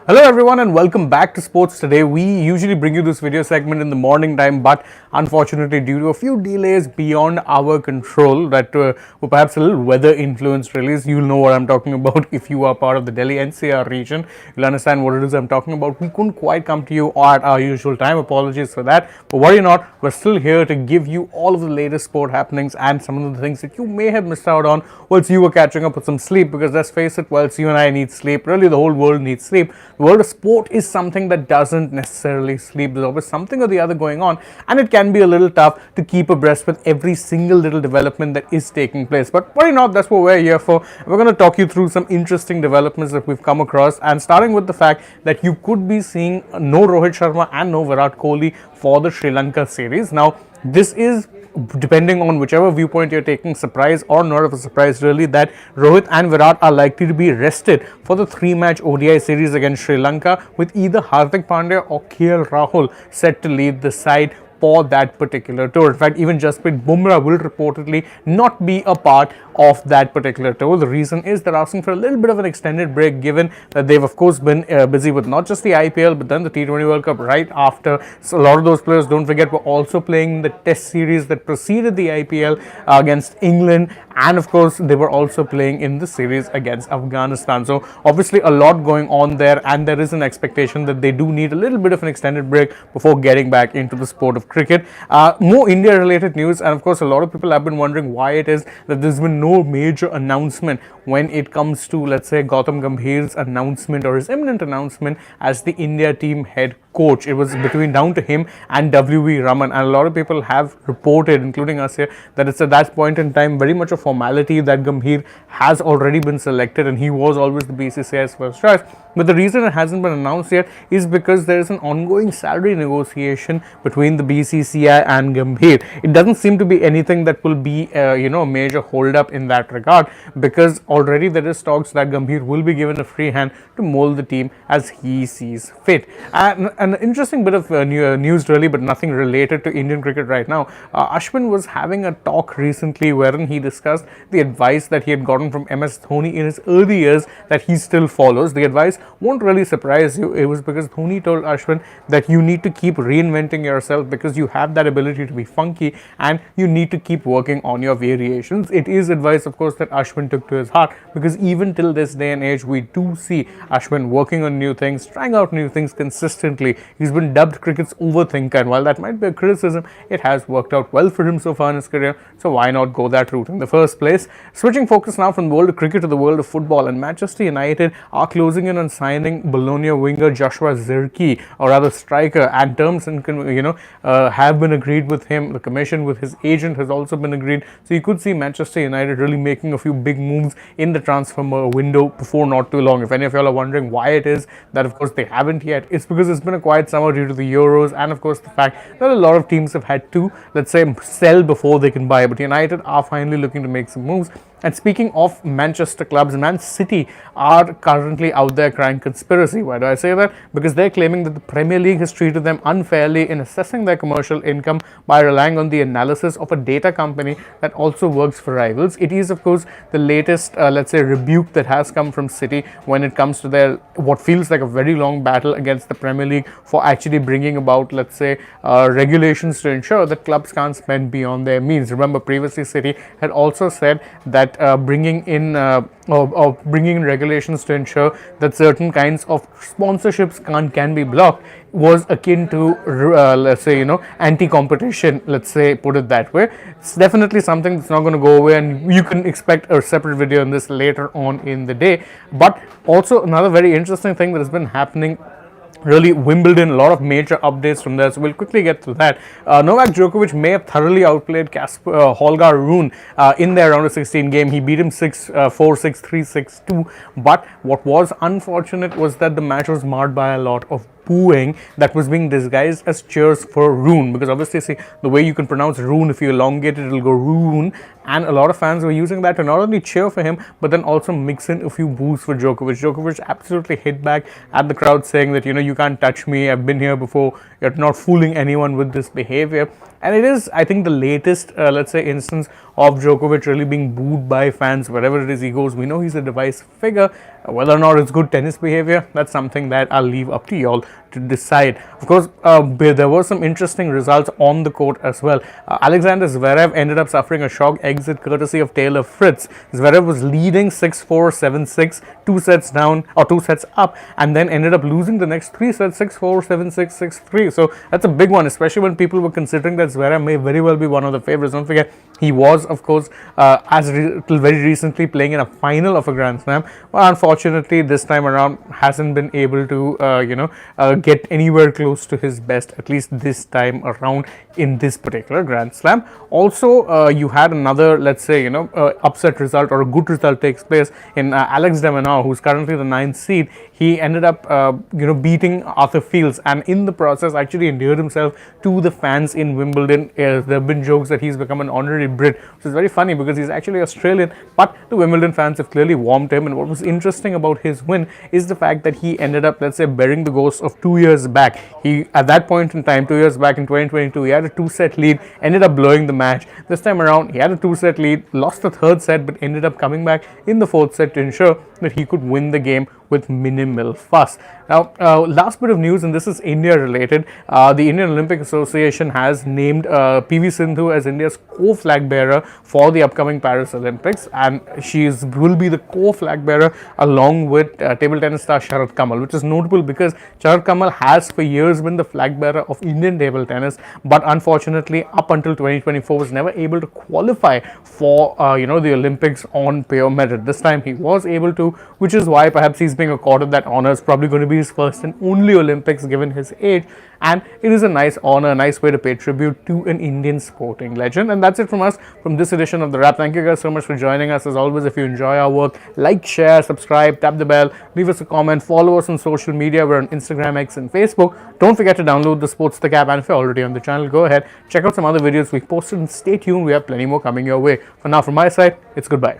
Hello everyone and welcome back to Sports Today. We usually bring you this video segment in the morning time, but unfortunately due to a few delays beyond our control that were perhaps a little weather influenced release, you'll know what I'm talking about if you are part of the Delhi NCR region. You'll understand what it is I'm talking about. We couldn't quite come to you at our usual time. Apologies for that. But worry not, we're still here to give you all of the latest sport happenings and some of the things that you may have missed out on whilst you were catching up with some sleep, because let's face it, whilst you and I need sleep, really the whole world needs sleep. The world of sport is something that doesn't necessarily sleep. There's always something or the other going on, and it can be a little tough to keep abreast with every single little development that is taking place. But worry not, that's what we're here for. We're going to talk you through some interesting developments that we've come across, and starting with the fact that you could be seeing no Rohit Sharma and no Virat-Kohli for the Sri Lanka series. Now, this is, depending on whichever viewpoint you're taking, surprise or not of a surprise really, that Rohit and Virat are likely to be rested for the 3-match ODI series against Sri Lanka, with either Hardik Pandya or KL Rahul set to lead the side for that particular tour. In fact, even Jasprit Bumrah will reportedly not be a part of that particular tour. The reason is they're asking for a little bit of an extended break, given that they've of course been busy with not just the IPL but then the T20 World Cup right after. So a lot of those players, don't forget, were also playing the test series that preceded the IPL against England, and of course they were also playing in the series against Afghanistan. So obviously a lot going on there, and there is an expectation that they do need a little bit of an extended break before getting back into the sport of cricket. More India related news, and of course a lot of people have been wondering why it is that there's been no major announcement when it comes to, let's say, Gautam Gambhir's announcement or his imminent announcement as the India team head coach. It was down to him and W.V. Raman, and a lot of people have reported, including us here, that it's at that point in time very much a formality that Gambhir has already been selected and he was always the BCCI's first choice. But the reason it hasn't been announced yet is because there is an ongoing salary negotiation between the BCCI and Gambhir. It doesn't seem to be anything that will be a major hold up in that regard, because already there is talks that Gambhir will be given a free hand to mold the team as he sees fit. And an interesting bit of news really, but nothing related to Indian cricket right now. Ashwin was having a talk recently wherein he discussed the advice that he had gotten from MS Dhoni in his early years that he still follows. The advice won't really surprise you. It was because Dhoni told Ashwin that you need to keep reinventing yourself because you have that ability to be funky and you need to keep working on your variations. It is advice, of course, that Ashwin took to his heart, because even till this day and age we do see Ashwin working on new things, trying out new things consistently. He's been dubbed cricket's overthinker, and while that might be a criticism, it has worked out well for him so far in his career, so why not go that route in the first place. Switching focus now from the world of cricket to the world of football, and Manchester United are closing in on signing Bologna winger Joshua Zirkzee, or rather striker, and terms and have been agreed with him. The commission with his agent has also been agreed, so you could see Manchester United really making a few big moves in the transfer window before not too long. If any of y'all are wondering why it is that of course they haven't yet, it's because it's been a quiet summer due to the Euros, and of course the fact that a lot of teams have had to, let's say, sell before they can buy. But United are finally looking to make some moves. And speaking of Manchester clubs, Man City are currently out there crying conspiracy. Why do I say that? Because they're claiming that the Premier League has treated them unfairly in assessing their commercial income by relying on the analysis of a data company that also works for rivals. It is, of course, the latest, let's say, rebuke that has come from City when it comes to their what feels like a very long battle against the Premier League for actually bringing about, let's say, regulations to ensure that clubs can't spend beyond their means. Remember, previously City had also said that bringing in regulations to ensure that certain kinds of sponsorships can be blocked was akin to let's say, anti-competition, let's say, put it that way. It's definitely something that's not going to go away, and you can expect a separate video on this later on in the day. But also another very interesting thing that has been happening, really, Wimbledon, a lot of major updates from there, so we'll quickly get to that. Novak Djokovic may have thoroughly outplayed Holger Rune in their round of 16 game. He beat him 6-4, 6-3, 6-2, but what was unfortunate was that the match was marred by a lot of booing that was being disguised as cheers for Rune, because obviously, see, the way you can pronounce Rune, if you elongate it, it'll go Rune, and a lot of fans were using that to not only cheer for him but then also mix in a few boos for Djokovic. Djokovic absolutely hit back at the crowd, saying that, you can't touch me, I've been here before, you're not fooling anyone with this behavior. And it is, I think, the latest, let's say, instance of Djokovic really being booed by fans wherever it is he goes. We know he's a divisive figure. Whether or not it's good tennis behavior, that's something that I'll leave up to y'all to decide. Of course, there were some interesting results on the court as well. Alexander Zverev ended up suffering a shock exit courtesy of Taylor Fritz. Zverev was leading 6-4, 7-6, 2 sets down or 2 sets up, and then ended up losing the next 3 sets 6-4, 7-6, 6-3. So that's a big one, especially when people were considering that Zverev may very well be one of the favorites. Don't forget, he was, of course, till very recently playing in a final of a Grand Slam. Well, unfortunately, this time around hasn't been able to, get anywhere close to his best, at least this time around in this particular Grand Slam. Also, you had another, let's say, upset result or a good result takes place in Alex de Minaur, who's currently the 9th seed. He ended up, beating Arthur Fields, and in the process actually endeared himself to the fans in Wimbledon. There have been jokes that he's become an honorary Brit, which is very funny because he's actually Australian, but the Wimbledon fans have clearly warmed him. And what was interesting about his win is the fact that he ended up, let's say, burying the ghost of 2 years back. He, at that point in time, 2 years back in 2022, he had a 2-set lead, ended up blowing the match. This time around, he had a 2-set lead, lost the 3rd set, but ended up coming back in the 4th set to ensure that he could win the game with minimal fuss. Now, last bit of news, and this is India related. The Indian Olympic Association has named PV Sindhu as India's co-flag bearer for the upcoming Paris Olympics, and she will be the co-flag bearer along with table tennis star Sharat Kamal, which is notable because Sharat Kamal has for years been the flag bearer of Indian table tennis, but unfortunately up until 2024 was never able to qualify for the Olympics on pure merit. This time he was able to, which is why perhaps he's being accorded that honor. It's probably going to be his first and only Olympics given his age, and it is a nice honor, a nice way to pay tribute to an Indian sporting legend. And that's it from us from this edition of The Wrap. Thank you guys so much for joining us. As always, if you enjoy our work, like, share, subscribe, tap the bell, leave us a comment, follow us on social media. We're on Instagram, X and Facebook. Don't forget to download the SportsTak app, and if you're already on the channel, go ahead, check out some other videos we've posted, and stay tuned, we have plenty more coming your way. For now, from my side, it's goodbye.